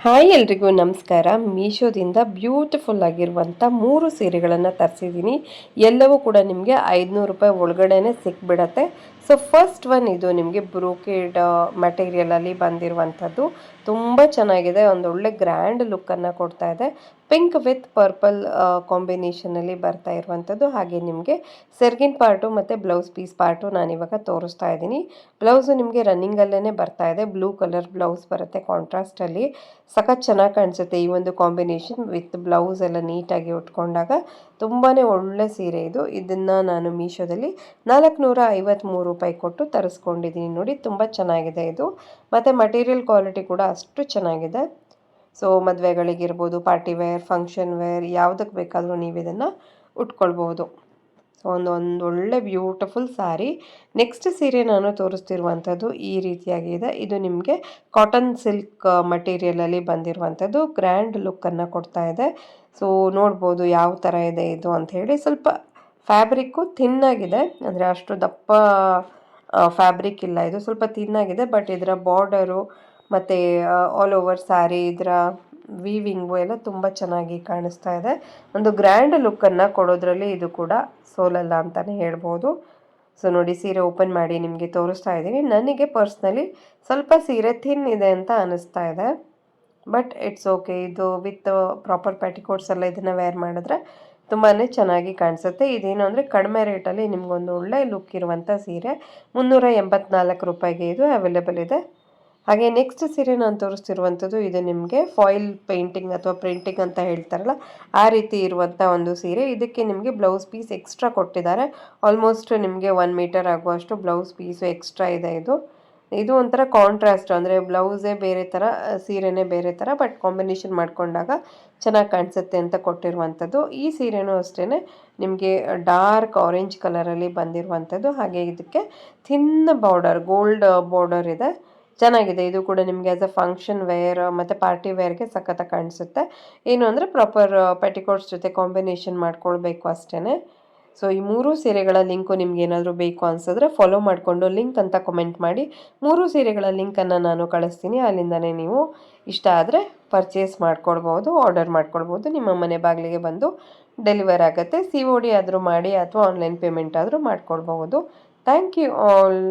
Hi ಎಲ್ರಿಗೂ ನಮಸ್ಕಾರ. ಮೀಶೋದಿಂದ beautiful ಆಗಿರುವಂಥ 3 ಸೀರೆಗಳನ್ನು ತರಿಸಿದ್ದೀನಿ. ಎಲ್ಲವೂ ಕೂಡ ನಿಮಗೆ 500 ರೂಪಾಯಿ ಒಳಗಡೆನೆ ಸಿಕ್ಬಿಡತ್ತೆ. ಸೊ ಫಸ್ಟ್ ಒನ್ ಇದು ನಿಮಗೆ ಬ್ರೋಕೇಡ್ ಮೆಟೀರಿಯಲಲ್ಲಿ ಬಂದಿರುವಂಥದ್ದು. ತುಂಬ ಚೆನ್ನಾಗಿದೆ, ಒಂದು ಒಳ್ಳೆ ಗ್ರ್ಯಾಂಡ್ ಲುಕ್ಕನ್ನು ಕೊಡ್ತಾ ಇದೆ. ಪಿಂಕ್ ವಿತ್ ಪರ್ಪಲ್ ಕಾಂಬಿನೇಷನಲ್ಲಿ ಬರ್ತಾ ಇರುವಂಥದ್ದು. ಹಾಗೆ ನಿಮಗೆ ಸೆರ್ಗಿನ್ ಪಾರ್ಟು ಮತ್ತು ಬ್ಲೌಸ್ ಪೀಸ್ ಪಾರ್ಟು ನಾನಿವಾಗ ತೋರಿಸ್ತಾ ಇದ್ದೀನಿ. ಬ್ಲೌಸು ನಿಮಗೆ ರನ್ನಿಂಗಲ್ಲೇ ಬರ್ತಾ ಇದೆ. ಬ್ಲೂ ಕಲರ್ ಬ್ಲೌಸ್ ಬರುತ್ತೆ ಕಾಂಟ್ರಾಸ್ಟಲ್ಲಿ. ಸಖತ್ ಚೆನ್ನಾಗಿ ಕಾಣಿಸುತ್ತೆ ಈ ಒಂದು ಕಾಂಬಿನೇಷನ್ ವಿತ್ ಬ್ಲೌಸ್ ಎಲ್ಲ ನೀಟಾಗಿ ಉಟ್ಕೊಂಡಾಗ. ತುಂಬಾ ಒಳ್ಳೆ ಸೀರೆ ಇದು. ಇದನ್ನು ನಾನು ಮೀಶೋದಲ್ಲಿ 453 ರೂಪಾಯಿ ಕೊಟ್ಟು ತರಿಸ್ಕೊಂಡಿದ್ದೀನಿ. ನೋಡಿ, ತುಂಬ ಚೆನ್ನಾಗಿದೆ ಇದು. ಮತ್ತು ಮಟೀರಿಯಲ್ ಕ್ವಾಲಿಟಿ ಕೂಡ ಅಷ್ಟು ಚೆನ್ನಾಗಿದೆ. ಸೊ ಮದುವೆಗಳಿಗಿರ್ಬೋದು, ಪಾರ್ಟಿ ವೇರ್, ಫಂಕ್ಷನ್ ವೇರ್, ಯಾವುದಕ್ಕೆ ಬೇಕಾದರೂ ನೀವು ಇದನ್ನು ಉಟ್ಕೊಳ್ಬೋದು. ಸೊ ಒಂದು ಒಳ್ಳೆ ಬ್ಯೂಟಿಫುಲ್ ಸ್ಯಾರಿ. ನೆಕ್ಸ್ಟ್ ಸೀರೆ ನಾನು ತೋರಿಸ್ತಿರುವಂಥದ್ದು ಈ ರೀತಿಯಾಗಿದೆ. ಇದು ನಿಮಗೆ ಕಾಟನ್ ಸಿಲ್ಕ್ ಮಟೀರಿಯಲಲ್ಲಿ ಬಂದಿರುವಂಥದ್ದು. ಗ್ರ್ಯಾಂಡ್ ಲುಕ್ಕನ್ನು ಕೊಡ್ತಾ ಇದೆ. ಸೊ ನೋಡ್ಬೋದು ಯಾವ ಥರ ಇದೆ ಇದು ಅಂತ ಹೇಳಿ. ಸ್ವಲ್ಪ ಫ್ಯಾಬ್ರಿಕ್ಕು ಥಿನ್ನಾಗಿದೆ, ಅಂದರೆ ಅಷ್ಟು ದಪ್ಪ ಫ್ಯಾಬ್ರಿಕ್ ಇಲ್ಲ ಇದು, ಸ್ವಲ್ಪ ಥಿನ್ನಾಗಿದೆ. ಬಟ್ ಇದರ ಬಾರ್ಡರು ಮತ್ತು ಆಲ್ ಓವರ್ ಸ್ಯಾರಿ ಇದರ ವೀವಿಂಗು ಎಲ್ಲ ತುಂಬ ಚೆನ್ನಾಗಿ ಕಾಣಿಸ್ತಾ ಇದೆ. ಒಂದು ಗ್ರ್ಯಾಂಡ್ ಲುಕ್ಕನ್ನು ಕೊಡೋದ್ರಲ್ಲಿ ಇದು ಕೂಡ ಸೋಲಲ್ಲ ಅಂತಲೇ ಹೇಳ್ಬೋದು. ಸೊ ನೋಡಿ, ಸೀರೆ ಓಪನ್ ಮಾಡಿ ನಿಮಗೆ ತೋರಿಸ್ತಾ ಇದ್ದೀನಿ. ನನಗೆ ಪರ್ಸ್ನಲಿ ಸ್ವಲ್ಪ ಸೀರೆ ಥಿನ್ ಇದೆ ಅಂತ ಅನ್ನಿಸ್ತಾ ಇದೆ. But it's okay. ಇದು ವಿತ್ ಪ್ರಾಪರ್ ಪ್ಯಾಟಿಕೋಟ್ಸ್ ಎಲ್ಲ ಇದನ್ನು ವೇರ್ ಮಾಡಿದ್ರೆ ತುಂಬಾ ಚೆನ್ನಾಗಿ ಕಾಣಿಸುತ್ತೆ. ಇದೇನು ಅಂದರೆ ಕಡಿಮೆ ರೇಟಲ್ಲಿ ನಿಮಗೊಂದು ಒಳ್ಳೆ ಲುಕ್ ಇರುವಂಥ ಸೀರೆ. 384 ರೂಪಾಯಿಗೆ ಇದು ಅವೈಲೇಬಲ್ ಇದೆ. ಹಾಗೆ ನೆಕ್ಸ್ಟ್ ಸೀರೆ ನಾನು ತೋರಿಸ್ತಿರುವಂಥದ್ದು ಇದು ನಿಮಗೆ ಫಾಯಿಲ್ ಪೇಂಟಿಂಗ್ ಅಥವಾ ಪ್ರಿಂಟಿಂಗ್ ಅಂತ ಹೇಳ್ತಾರಲ್ಲ, ಆ ರೀತಿ ಇರುವಂಥ ಒಂದು ಸೀರೆ. ಇದಕ್ಕೆ ನಿಮಗೆ ಬ್ಲೌಸ್ ಪೀಸ್ ಎಕ್ಸ್ಟ್ರಾ ಕೊಟ್ಟಿದ್ದಾರೆ. ಆಲ್ಮೋಸ್ಟ್ ನಿಮಗೆ 1 ಮೀಟರ್ ಆಗುವಷ್ಟು ಬ್ಲೌಸ್ ಪೀಸು ಎಕ್ಸ್ಟ್ರಾ ಇದೆ. ಇದು ಒಂಥರ ಕಾಂಟ್ರಾಸ್ಟ್, ಅಂದರೆ ಬ್ಲೌಸೇ ಬೇರೆ ಥರ, ಸೀರೆನೇ ಬೇರೆ ಥರ, ಬಟ್ ಕಾಂಬಿನೇಷನ್ ಮಾಡ್ಕೊಂಡಾಗ ಚೆನ್ನಾಗಿ ಕಾಣಿಸುತ್ತೆ ಅಂತ ಕೊಟ್ಟಿರುವಂಥದ್ದು. ಈ ಸೀರೆನೂ ಅಷ್ಟೇ ನಿಮಗೆ ಡಾರ್ಕ್ ಆರೆಂಜ್ ಕಲರಲ್ಲಿ ಬಂದಿರುವಂಥದ್ದು. ಹಾಗೆ ಇದಕ್ಕೆ ಥಿನ್ ಬಾರ್ಡರ್, ಗೋಲ್ಡ್ ಬಾರ್ಡರ್ ಇದೆ. ಚೆನ್ನಾಗಿದೆ. ಇದು ಕೂಡ ನಿಮಗೆ ಆಸ್ ಅ ಫಂಕ್ಷನ್ ವೇರ್ ಮತ್ತು ಪಾರ್ಟಿ ವೇರ್ಗೆ ಸಖತ್ತಾಗಿ ಕಾಣಿಸುತ್ತೆ. ಏನು ಅಂದರೆ ಪ್ರಾಪರ್ ಪೆಟಿಕೋಟ್ಸ್ ಜೊತೆ ಕಾಂಬಿನೇಷನ್ ಮಾಡ್ಕೊಳ್ಬೇಕು ಅಷ್ಟೇ. ಸೊ ಈ 3 ಸೀರೆಗಳ ಲಿಂಕು ನಿಮ್ಗೆ ಏನಾದರೂ ಬೇಕು ಅನಿಸಿದ್ರೆ ಫಾಲೋ ಮಾಡಿಕೊಂಡು ಲಿಂಕ್ ಅಂತ ಕಮೆಂಟ್ ಮಾಡಿ. 3 ಸೀರೆಗಳ ಲಿಂಕನ್ನು ನಾನು ಕಳಿಸ್ತೀನಿ. ಅಲ್ಲಿಂದನೇ ನೀವು ಇಷ್ಟ ಆದರೆ ಪರ್ಚೇಸ್ ಮಾಡ್ಕೊಳ್ಬೋದು, ಆರ್ಡರ್ ಮಾಡ್ಕೊಳ್ಬೋದು. ನಿಮ್ಮ ಮನೆ ಬಾಗಿಲಿಗೆ ಬಂದು ಡೆಲಿವರ್ ಆಗುತ್ತೆ. COD ಆದರೂ ಮಾಡಿ ಅಥವಾ ಆನ್ಲೈನ್ ಪೇಮೆಂಟ್ ಆದರೂ ಮಾಡ್ಕೊಳ್ಬಹುದು. Thank you all.